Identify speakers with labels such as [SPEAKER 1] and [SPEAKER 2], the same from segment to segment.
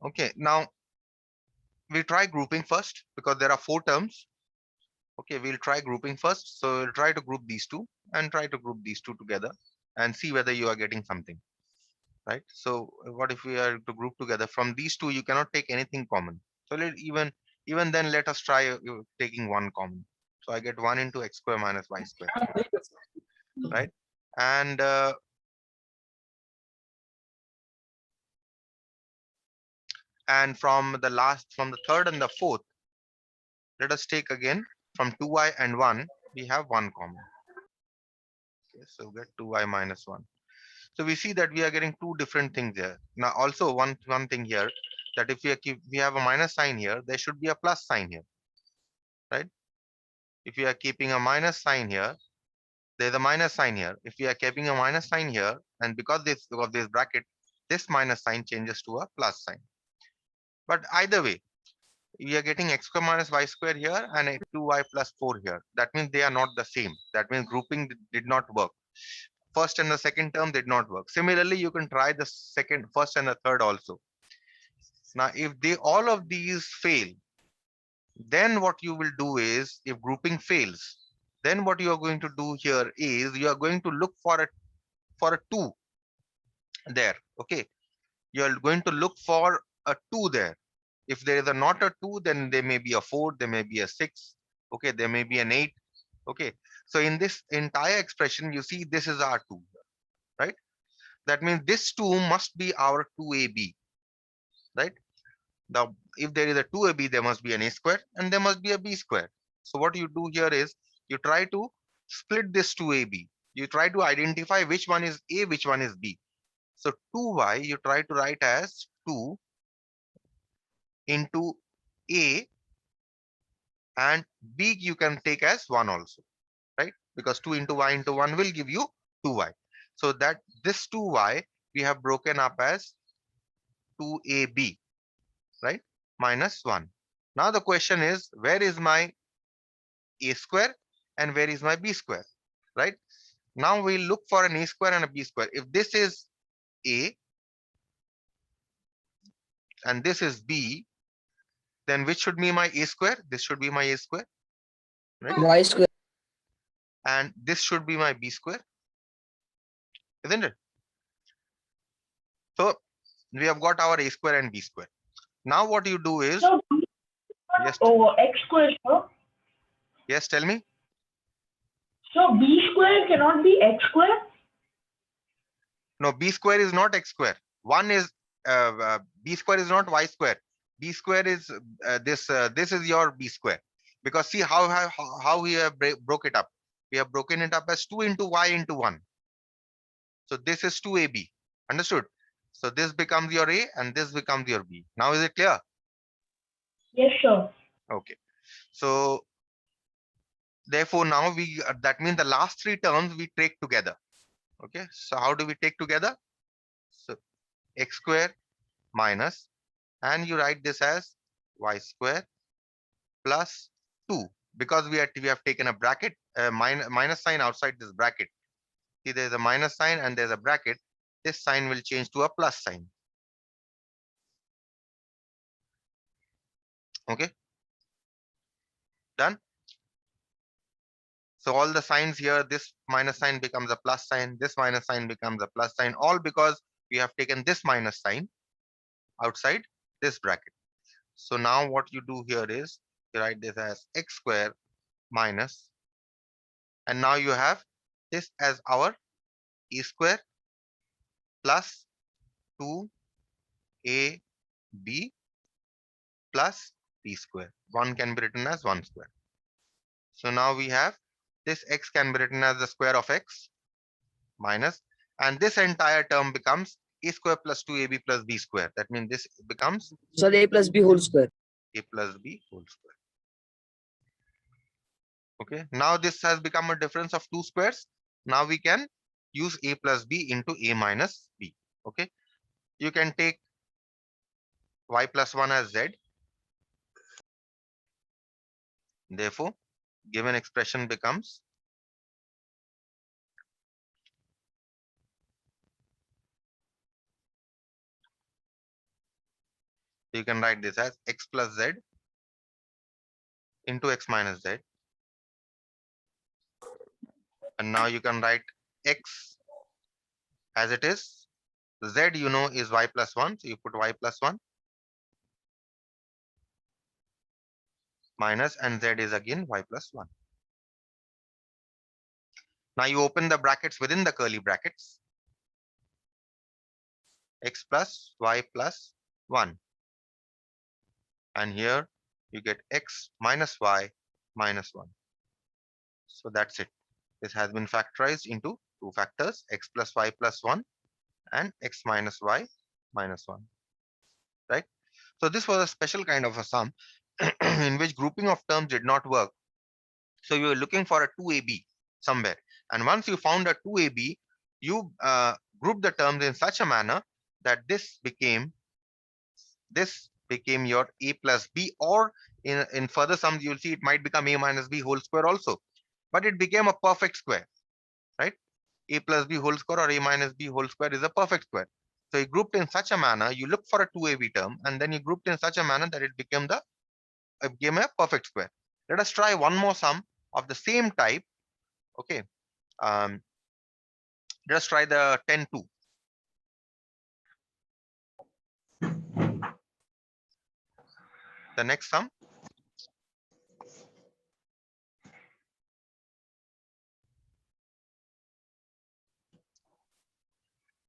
[SPEAKER 1] Okay, now we try grouping first because there are four terms. Okay, we'll try grouping first. So we'll try to group these two and try to group these two together and see whether you are getting something, right? So what if we are to group together from these two? You cannot take anything common. So even then, let us try taking one common. So I get 1 into x square minus y square, right? And from the third and the fourth, let us take again from 2y and 1, we have one common. Okay, so get 2y minus 1. So we see that we are getting two different things here. Now also one thing here, that if we have a minus sign here, there should be a plus sign here, right? If we are keeping a minus sign here, there's a minus sign here. If we are keeping a minus sign here, and because of this bracket, this minus sign changes to a plus sign. But either way, we are getting x square minus y square here and a 2y plus 4 here. That means they are not the same. That means grouping did not work. First and the second term did not work. Similarly, you can try the first and the third also. Now, if all of these fail, then what you will do is, if grouping fails, then what you are going to do here is you are going to look for a 2 there. Okay, you are going to look for a 2 there. If there is not a 2, then there may be a 4, there may be a 6, okay, there may be an 8. Okay, so in this entire expression, you see this is our 2, right? That means this 2 must be our 2ab, right? Now, if there is a 2ab, there must be an a square and there must be a b square. So what you do here is you try to split this 2ab. You try to identify which one is a, which one is b. So 2y you try to write as 2 into a, and b you can take as 1 also, right? Because 2 into 1 will give you 2y. So that this 2y we have broken up as 2ab, right? Minus 1. Now the question is, where is my a square and where is my b square, right? Now we look for an a square and a b square. If this is a and this is b, then which should be my a square? This should be my a square, right?
[SPEAKER 2] Y square.
[SPEAKER 1] And this should be my b square, isn't it? So we have got our a square and b square. Now what you do is,
[SPEAKER 3] So
[SPEAKER 1] yes,
[SPEAKER 3] over x square, sir.
[SPEAKER 1] yes, tell me.
[SPEAKER 3] So b square cannot be x square.
[SPEAKER 1] No, b square is not x square. One is b square is not y square. B square is this is your b square. Because see how we have broke it up. We have broken it up as 2 into y into 1. So this is 2ab. Understood? So this becomes your a and this becomes your b. Now is it clear?
[SPEAKER 3] Yes, sir.
[SPEAKER 1] Okay. So therefore now that means the last three terms we take together. Okay. So how do we take together? So x square minus, and you write this as y square plus 2, because we have taken a bracket, minus sign outside this bracket. See, there's a minus sign and there's a bracket. This sign will change to a plus sign. Okay, done. So all the signs here, this minus sign becomes a plus sign, this minus sign becomes a plus sign, all because we have taken this minus sign outside this bracket. So now what you do here is you write this as x square minus, and now you have this as our a square plus 2ab plus b square. 1 can be written as 1 square. So now we have this x can be written as the square of x minus, and this entire term becomes a square plus 2ab plus b square. That means this becomes
[SPEAKER 2] So a plus b whole square.
[SPEAKER 1] a plus b whole square. Okay, now this has become a difference of two squares. Now we can use a plus b into a minus b. Okay, you can take y plus 1 as z. Therefore, given expression becomes You can write this as x plus z into x minus z. And now you can write x as it is. Z you know is y plus 1. So you put y plus 1 minus, and z is again y plus 1. Now you open the brackets within the curly brackets. X plus y plus 1. And here you get x minus y minus 1. So that's it. This has been factorized into two factors, x plus y plus 1 and x minus y minus 1. Right? So this was a special kind of a sum in which grouping of terms did not work. So you were looking for a 2ab somewhere. And once you found a 2ab, you grouped the terms in such a manner that this became your a plus b, or in further sums you'll see it might become a minus b whole square also, but it became a perfect square, right? A plus b whole square or a minus b whole square is a perfect square. So you grouped in such a manner, you look for a 2ab term, and then you grouped in such a manner that it became a perfect square. Let us try one more sum of the same type. Okay, let us try the 10-2. The next sum,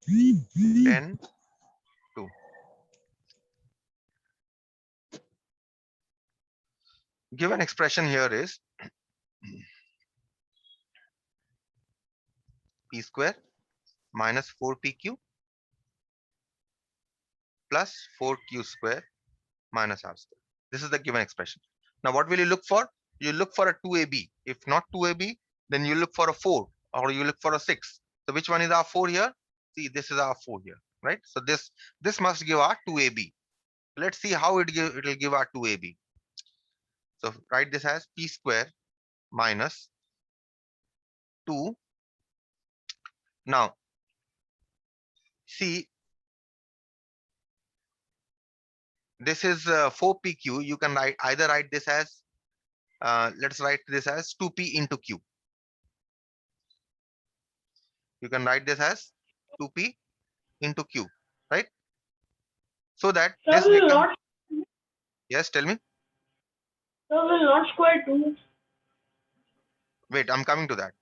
[SPEAKER 1] 10-2. Given expression here is p square minus 4pq plus 4q square minus r square. This is the given expression. Now what will you look for? You look for a 2ab. If not 2ab, then you look for a 4, or you look for a 6. So which one is our 4 here? See, this is our 4 here, right? So this must give our 2ab. Let's see how it will give our 2ab. So write this as p square minus 2. Now see, this is 4pq. You can either write this as let's write this as 2p into q. You can write this as 2p into q, right? So that
[SPEAKER 3] Sir
[SPEAKER 1] this
[SPEAKER 3] will
[SPEAKER 1] becomes,
[SPEAKER 3] not,
[SPEAKER 1] yes, tell me.
[SPEAKER 3] sir will not square 2.
[SPEAKER 1] Wait, I'm coming to that.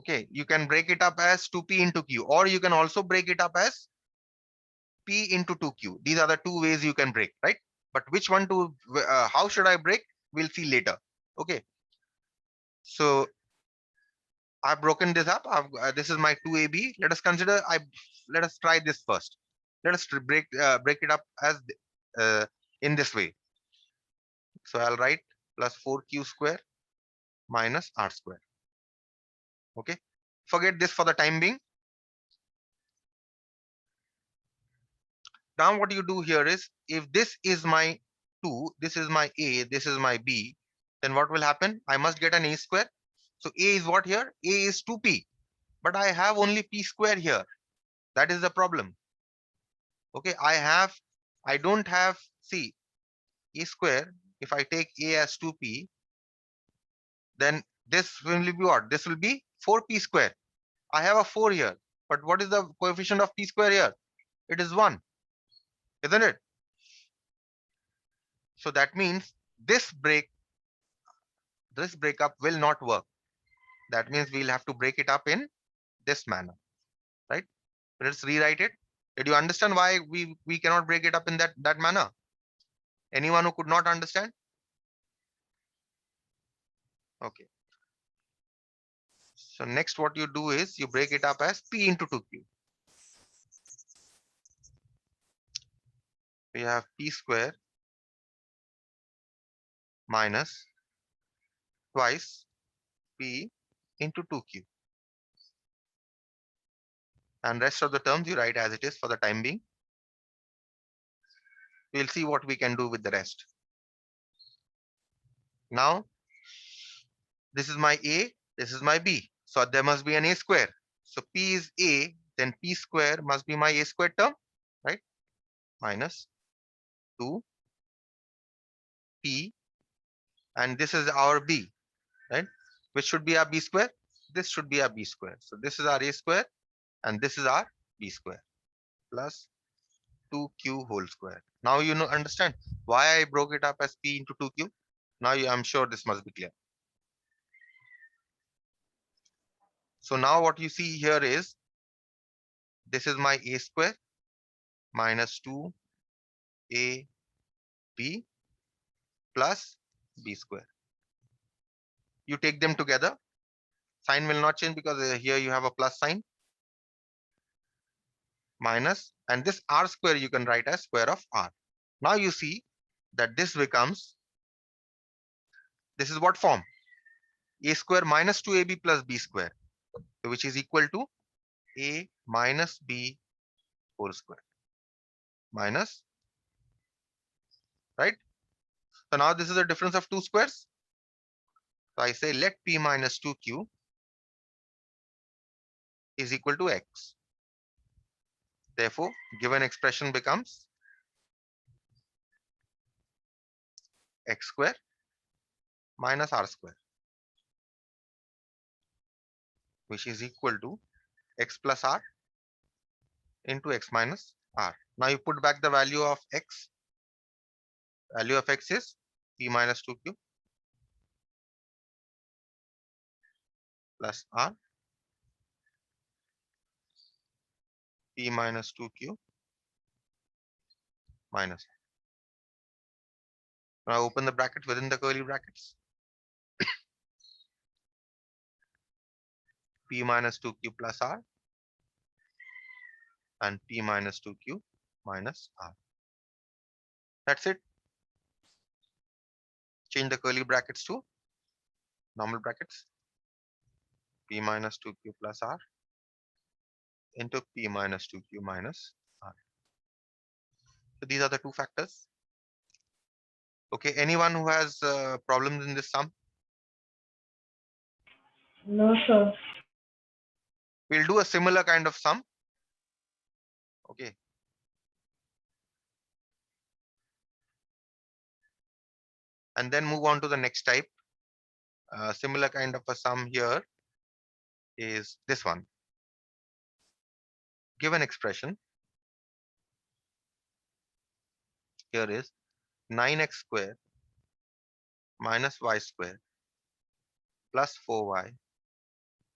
[SPEAKER 1] Okay, you can break it up as 2p into q, or you can also break it up as p into 2q. These are the two ways you can break, right? But which one to, how should I break? We'll see later. Okay. So I've broken this up. This is my 2ab. Let us try this first. Let us break it up as in this way. So I'll write plus 4q square minus r square. Okay. Forget this for the time being. Now what you do here is, if this is my 2, this is my a, this is my b, then what will happen? I must get an a square. So a is what here? A is 2p, but I have only p square here. That is the problem. Okay, I don't have, see, a square. If I take a as 2p, then this will be what? This will be 4p square. I have a 4 here, but what is the coefficient of p square here? It is 1, isn't it? So that means this breakup will not work. That means we'll have to break it up in this manner, right? Let's rewrite it. Did you understand why we cannot break it up in that manner? Anyone who could not understand? Okay. So next what you do is you break it up as p into 2q. We have p square minus twice p into 2q. And rest of the terms you write as it is for the time being. We'll see what we can do with the rest. Now, this is my a, this is my b. So there must be an a square. So p is a, then p square must be my a square term, right? Minus to P, and this is our B, right? Which should be our B square? This should be our B square. So this is our A square and this is our B square plus 2Q whole square. Now you know understand why I broke it up as P into 2Q. Now I'm sure this must be clear. So now what you see here is this is my A square minus 2AB plus B square. You take them together. Sign will not change because here you have a plus sign. Minus, and this R square you can write as square of R. Now you see that this becomes, this is what form? A square minus 2AB plus B square, which is equal to A minus B whole square. Minus, right? So now this is a difference of two squares. So I say let P minus 2Q is equal to X. Therefore, given expression becomes X square minus R square, which is equal to X plus R into X minus R. Now you put back the value of X. Value of X is P minus 2Q plus R, P minus 2Q minus. Now open the bracket within the curly brackets. P minus 2Q plus R and P minus 2Q minus R. That's it. Change the curly brackets to normal brackets. P minus 2Q plus R into P minus 2Q minus R. So these are the two factors. Okay, anyone who has problems in this sum?
[SPEAKER 3] No, sir.
[SPEAKER 1] We'll do a similar kind of sum. Okay. And then move on to the next type. Similar kind of a sum here is this one. Given expression here is 9x square minus y square plus 4y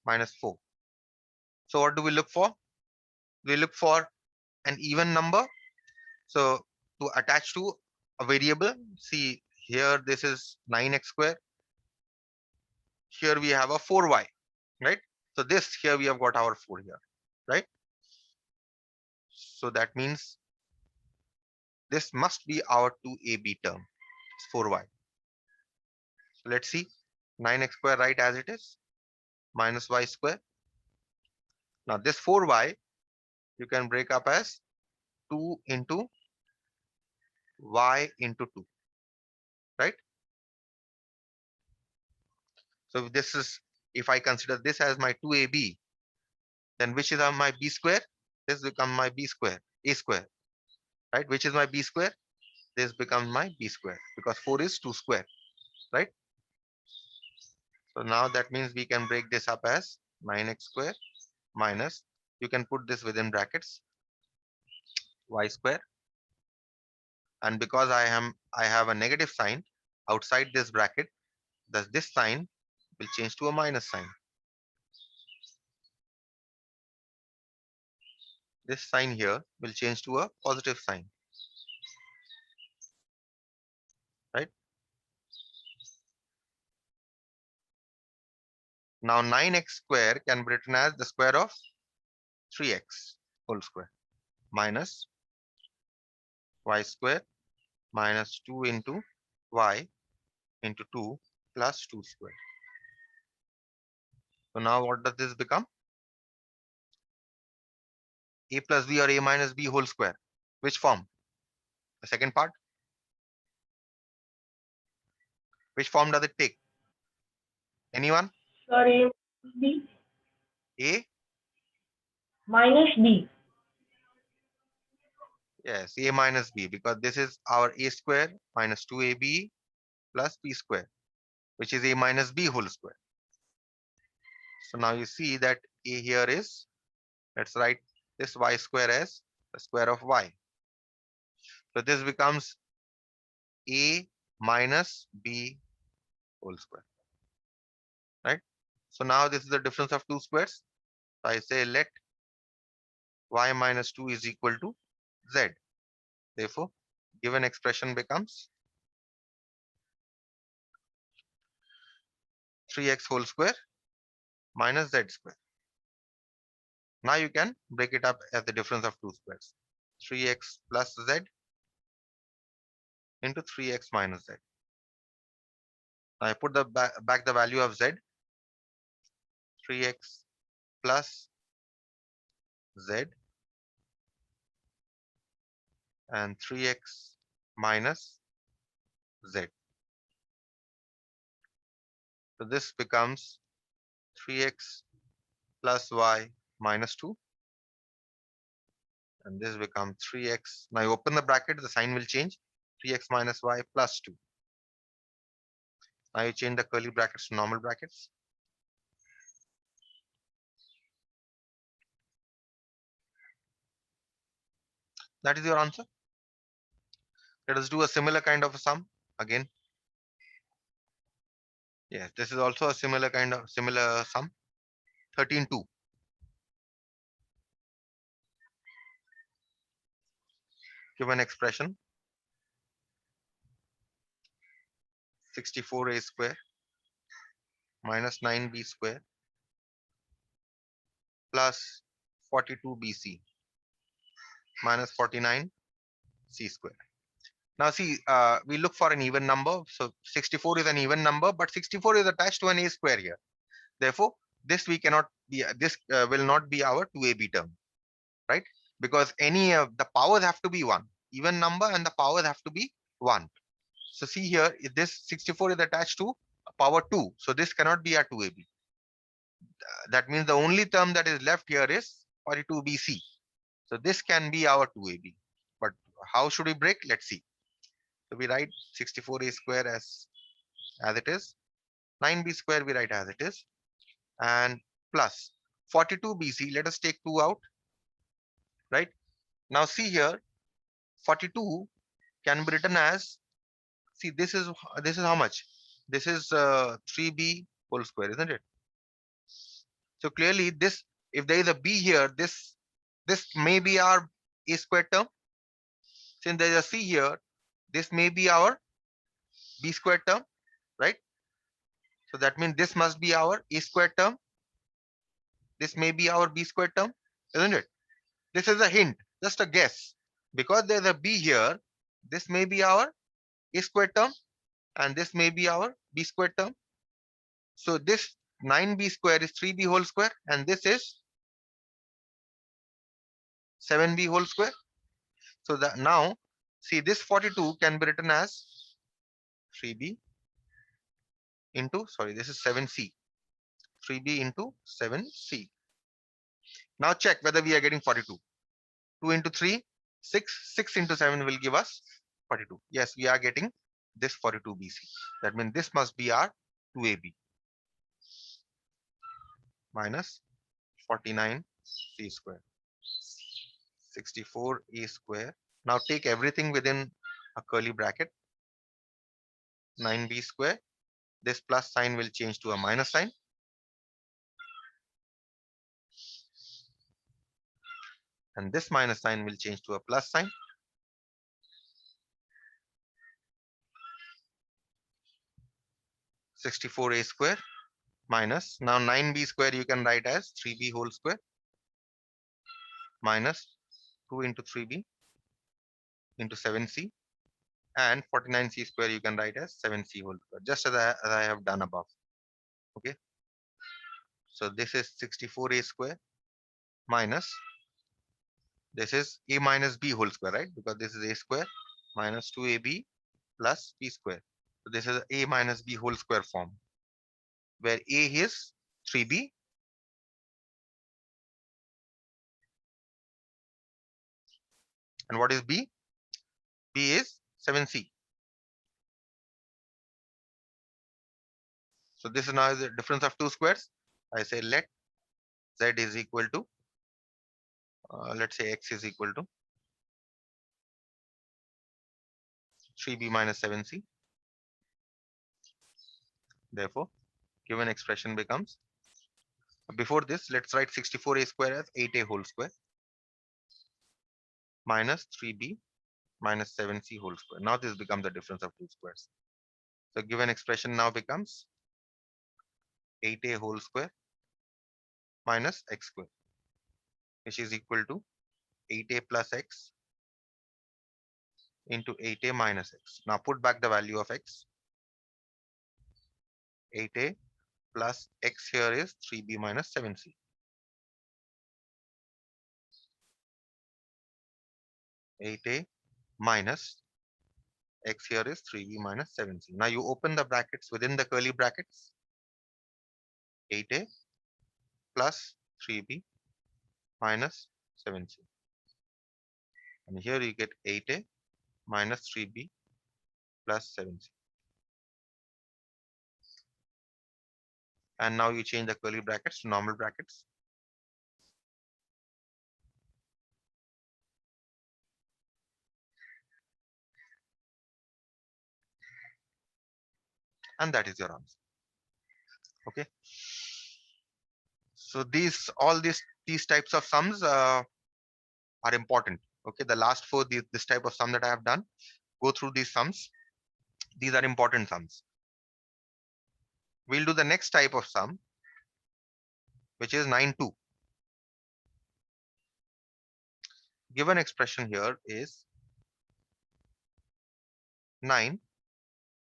[SPEAKER 1] minus 4. So what do we look for? We look for an even number. So to attach to a variable, see here this is 9x square. Here we have a 4y, right? So this here we have got our 4 here, right? So that means this must be our 2AB term. It's 4y. So let's see 9x square right as it is minus y square. Now this 4y you can break up as 2 into y into 2, right? So this is, if I consider this as my 2AB, then which is my B square? This becomes my B square, A square, right? Which is my B square? This becomes my B square because 4 is 2 square, right? So now that means we can break this up as 9x square minus, you can put this within brackets, y square. And because I have a negative sign outside this bracket, thus this sign will change to a minus sign. This sign here will change to a positive sign, right? Now 9x square can be written as the square of 3x whole square minus y square minus 2 into y into 2 plus 2 square. So now what does this become? A plus b or a minus b whole square. Which form? The second part. Which form does it take? Anyone?
[SPEAKER 3] Sorry, B
[SPEAKER 1] A
[SPEAKER 3] minus B.
[SPEAKER 1] Yes, a minus b, because this is our a square minus 2ab plus b square, which is a minus b whole square. So now you see that a here is, let's write this y square as the square of y. So this becomes a minus b whole square, right? So now this is the difference of two squares. So I say let y minus 2 is equal to z. Therefore, given expression becomes 3x whole square minus z square. Now you can break it up as the difference of two squares. 3x plus z into 3x minus z. Now I put the back the value of z, 3x plus z and 3x minus z. So this becomes 3x plus y minus 2, and this becomes 3x. Now you open the bracket, the sign will change, 3x minus y plus 2. Now you change the curly brackets to normal brackets. That is your answer. Let us do a similar kind of a sum again. Yes, this is also a similar kind of similar sum. 13(2). Given expression 64a square minus 9b square plus 42bc minus 49c square. Now see, we look for an even number. So 64 is an even number, but 64 is attached to an a square here. Therefore, this we cannot be, this will not be our 2ab term, right? Because any of the powers have to be 1. Even number and the powers have to be 1. So see here, if this 64 is attached to power 2. So this cannot be a 2ab. That means the only term that is left here is 42bc. So this can be our 2ab. But how should we break? Let's see. So we write 64a square as it is. 9b square we write as it is. And plus 42bc, let us take 2 out. Right? Now see here, 42 can be written as, see this is how much? This is 3b whole square, isn't it? So clearly this, if there is a b here, this may be our a square term. Since there is a c here, this may be our b square term, right? So that means this must be our a square term. This may be our b square term, isn't it? This is a hint, just a guess. Because there's a b here, this may be our a square term and this may be our b square term. So this 9b square is 3b whole square and this is 7b whole square. So that now, see this 42 can be written as 3b into, sorry, this is 7c. 3b into 7c. Now check whether we are getting 42. 2 into 3, 6. 6 into 7 will give us 42. Yes, we are getting this 42bc. That means this must be our 2ab minus 49c square. 64a square. Now take everything within a curly bracket. 9b square. This plus sign will change to a minus sign. And this minus sign will change to a plus sign. (64a square) minus, now 9b square you can write as 3b whole square minus 2 into 3b into 7c, and 49c square you can write as 7c whole square, just as I have done above. Okay. So this is 64a square minus, this is a minus b whole square, right? Because this is a square minus 2ab plus b square. So this is a minus b whole square form, where a is 3b And what is B? B is 7C. So this is now the difference of two squares. I say let Z is equal to, let's say X is equal to 3B minus 7C. Therefore, given expression becomes, before this, let's write 64A square as 8A whole square minus 3B minus 7C whole square. Now this becomes the difference of two squares. So given expression now becomes 8A whole square minus X square, which is equal to 8A plus X into 8A minus X. Now put back the value of X. 8A plus X here is 3B minus 7C. Eight A minus X here is 3B minus 7C. Now you open the brackets within the curly brackets. 8A plus 3B minus 7C. And here you get 8A minus 3B plus 7C. And now you change the curly brackets to normal brackets. And that is your answer. Okay. So all these types of sums are important. Okay. The last four, this type of sum that I have done, go through these sums. These are important sums. We'll do the next type of sum, which is 9-2. Given expression here is 9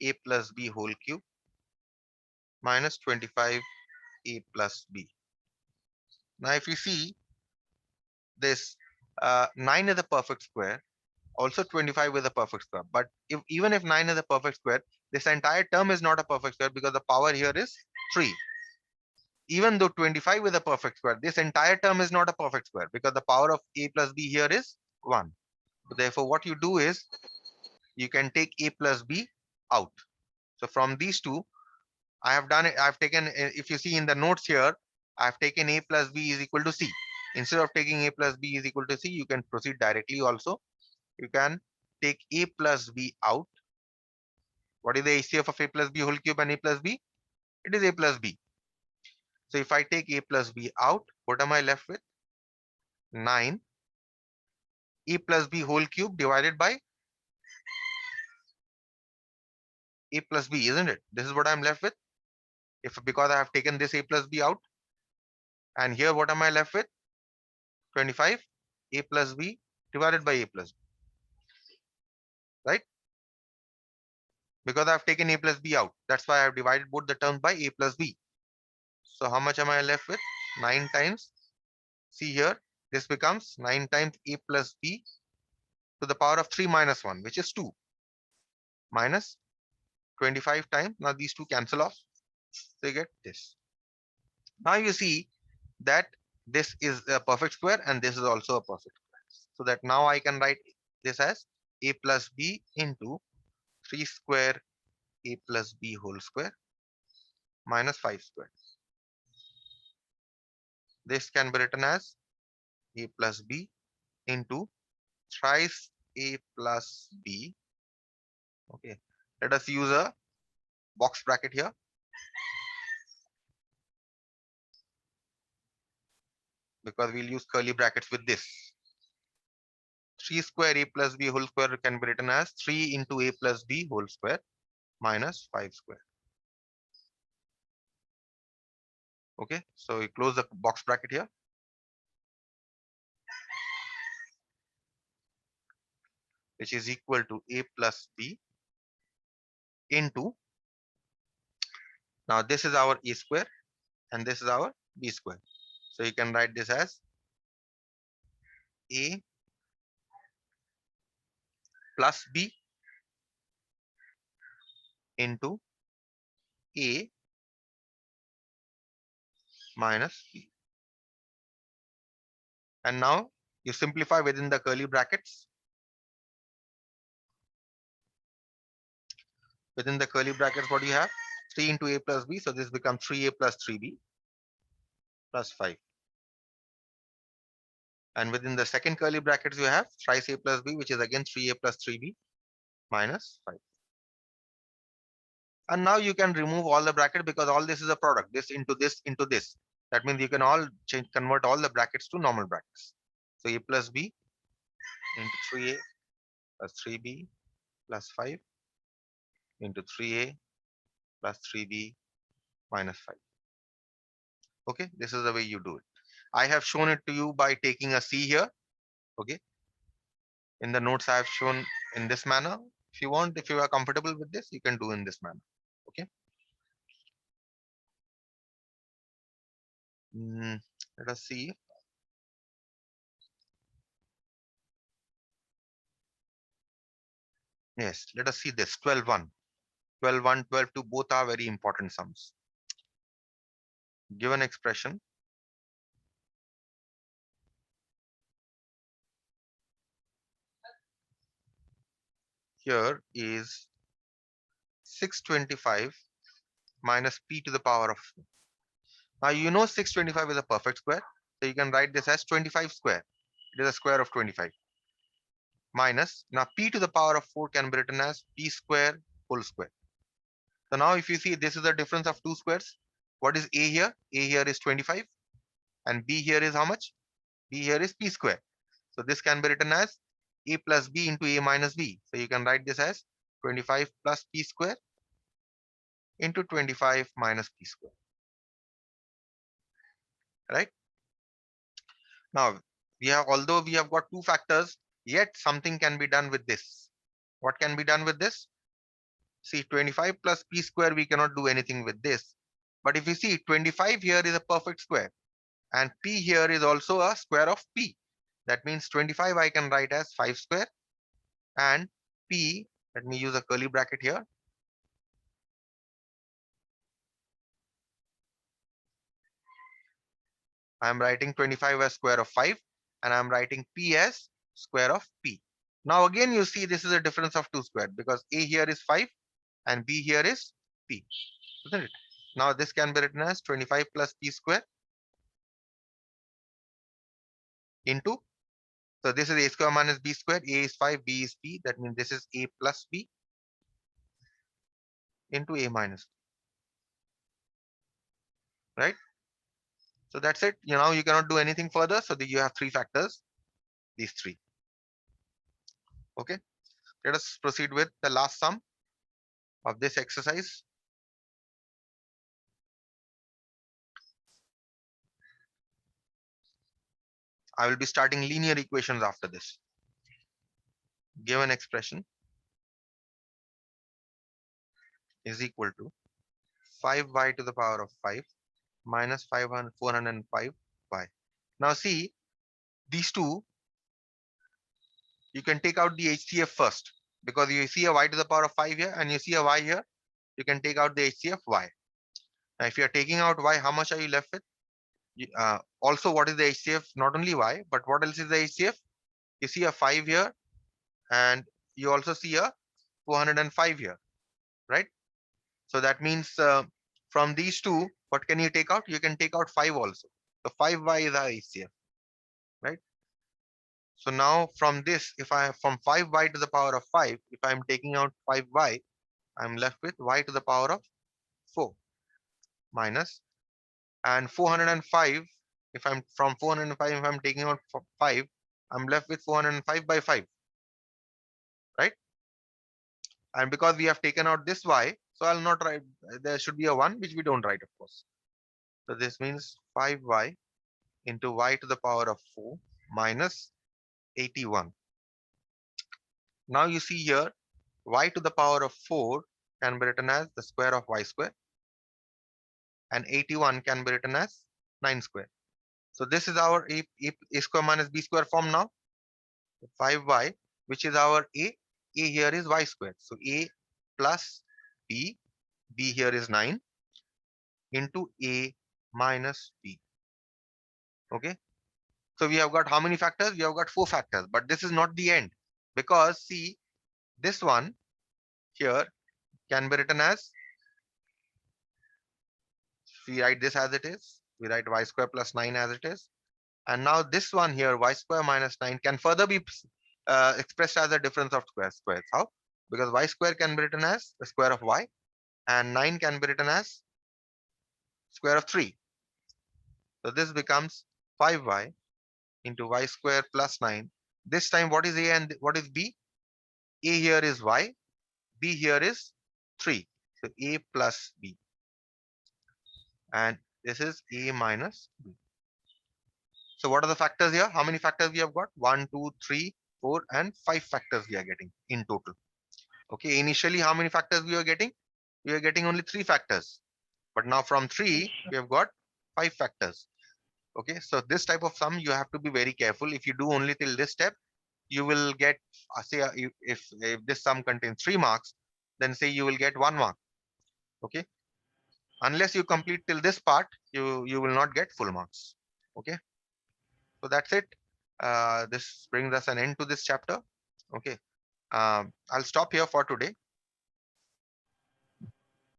[SPEAKER 1] A plus B whole cube minus 25 A plus B. Now if you see this, 9 is a perfect square, also 25 is a perfect square, but even if 9 is a perfect square, this entire term is not a perfect square because the power here is 3. Even though 25 is a perfect square, this entire term is not a perfect square because the power of A plus B here is 1. Therefore what you do is you can take A plus B out. So from these two, I have done it. I've taken, if you see in the notes here, I've taken A plus B is equal to C. Instead of taking A plus B is equal to C, you can proceed directly also. You can take A plus B out. What is the HCF of A plus B whole cube and A plus B? It is A plus B. So if I take A plus B out, what am I left with? 9 A plus B whole cube divided by A plus B, isn't it? This is what I'm left with. Because I have taken this A plus B out. And here what am I left with? 25 A plus B divided by A plus B. Right? Because I've taken A plus B out. That's why I've divided both the terms by A plus B. So how much am I left with? 9 times. See here, this becomes 9 times A plus B to the power of 3 minus 1, which is 2. Minus 25 times. Now these two cancel off. So you get this. Now you see that this is a perfect square and this is also a perfect square. So that now I can write this as A plus B into 3 square A plus B whole square minus 5 square. This can be written as A plus B into thrice A plus B. Okay, let us use a box bracket here. Because we'll use curly brackets with this. 3 square A plus B whole square can be written as 3 into A plus B whole square minus 5 square. Okay, so we close the box bracket here. Which is equal to A plus B into, now this is our A square and this is our B square. So you can write this as A plus B into A minus B. And now you simplify within the curly brackets. Within the curly brackets, what do you have? 3 into a plus b. So this becomes 3a plus 3b plus 5. And within the second curly brackets, you have thrice a plus b, which is again 3a plus 3b minus 5. And now you can remove all the bracket because all this is a product. This into this into this. That means you can all convert all the brackets to normal brackets. So a plus b into 3a plus 3b plus 5 into 3a plus 3b minus 5. Okay, this is the way you do it. I have shown it to you by taking a C here. Okay, in the notes I have shown in this manner. If you want, if you are comfortable with this, you can do in this manner. Okay. Let us see. Yes, let us see this 12-1. 12-1, 12-2, both are very important sums. Given expression here is 625 minus p to the power of 4. Now you know 625 is a perfect square, so you can write this as 25 square. It is a square of 25 minus, now p to the power of 4 can be written as p square whole square. So now if you see, this is the difference of two squares. What is a here? A here is 25 and b here is how much? B here is p square. So this can be written as a plus b into a minus b. So you can write this as 25 plus p square into 25 minus p square. Right? Now, although we have got two factors, yet something can be done with this. What can be done with this? See, 25 plus p square, we cannot do anything with this. But if you see, 25 here is a perfect square. And p here is also a square of p. That means 25 I can write as 5 square. And p, let me use a curly bracket here. I am writing 25 as square of 5. And I am writing p as square of p. Now again, you see this is a difference of two square because a here is 5 and b here is p, isn't it? Now this can be written as 25 plus p square into, so this is a square minus b square, a is 5, b is p, that means this is a plus b into a minus b, right? So that's it. Now you cannot do anything further, so you have three factors, these three. Okay, let us proceed with the last sum of this exercise. I will be starting linear equations after this. Given expression is equal to 5y to the power of 5 minus 405y. Now see, these two, you can take out the HCF first because you see a y to the power of 5 here and you see a y here. You can take out the HCF y. Now if you are taking out y, how much are you left with? Also, what is the HCF? Not only y, but what else is the HCF? You see a 5 here and you also see a 405 here, right? So that means from these two, what can you take out? You can take out 5 also. So 5y is our HCF, right? So now from this, if I have from 5y to the power of 5, if I'm taking out 5y, I'm left with y to the power of 4 minus, and 405, if I'm from 405, if I'm taking out 5, I'm left with 405 by 5, right? And because we have taken out this y, so I'll not write, there should be a 1, which we don't write, of course. So this means 5y into y to the power of 4 minus 81. Now you see here, y to the power of 4 can be written as the square of y square, and 81 can be written as 9 square. So this is our a square minus b square form now. 5y, which is our a here is y square. So a plus b here is 9 into a minus b. Okay. So we have got how many factors? We have got 4 factors, but this is not the end because see, this one here can be written as, we write this as it is. We write y square plus 9 as it is. And now this one here, y square minus 9, can further be expressed as a difference of squares. How? Because y square can be written as the square of y, and 9 can be written as square of 3. So this becomes 5y into y square plus 9. This time what is a and what is b? A here is y, b here is 3. So a plus b. And this is a minus b. So what are the factors here? How many factors we have got? 1, 2, 3, 4, and 5 factors we are getting in total. Okay, initially how many factors we are getting? We are getting only 3 factors. But now from 3, we have got 5 factors. Okay, so this type of sum you have to be very careful. If you do only till this step, you will get, say, if this sum contains 3 marks, then say you will get 1 mark. Okay, unless you complete till this part, you will not get full marks. Okay, so that's it. This brings us an end to this chapter. Okay, I'll stop here for today.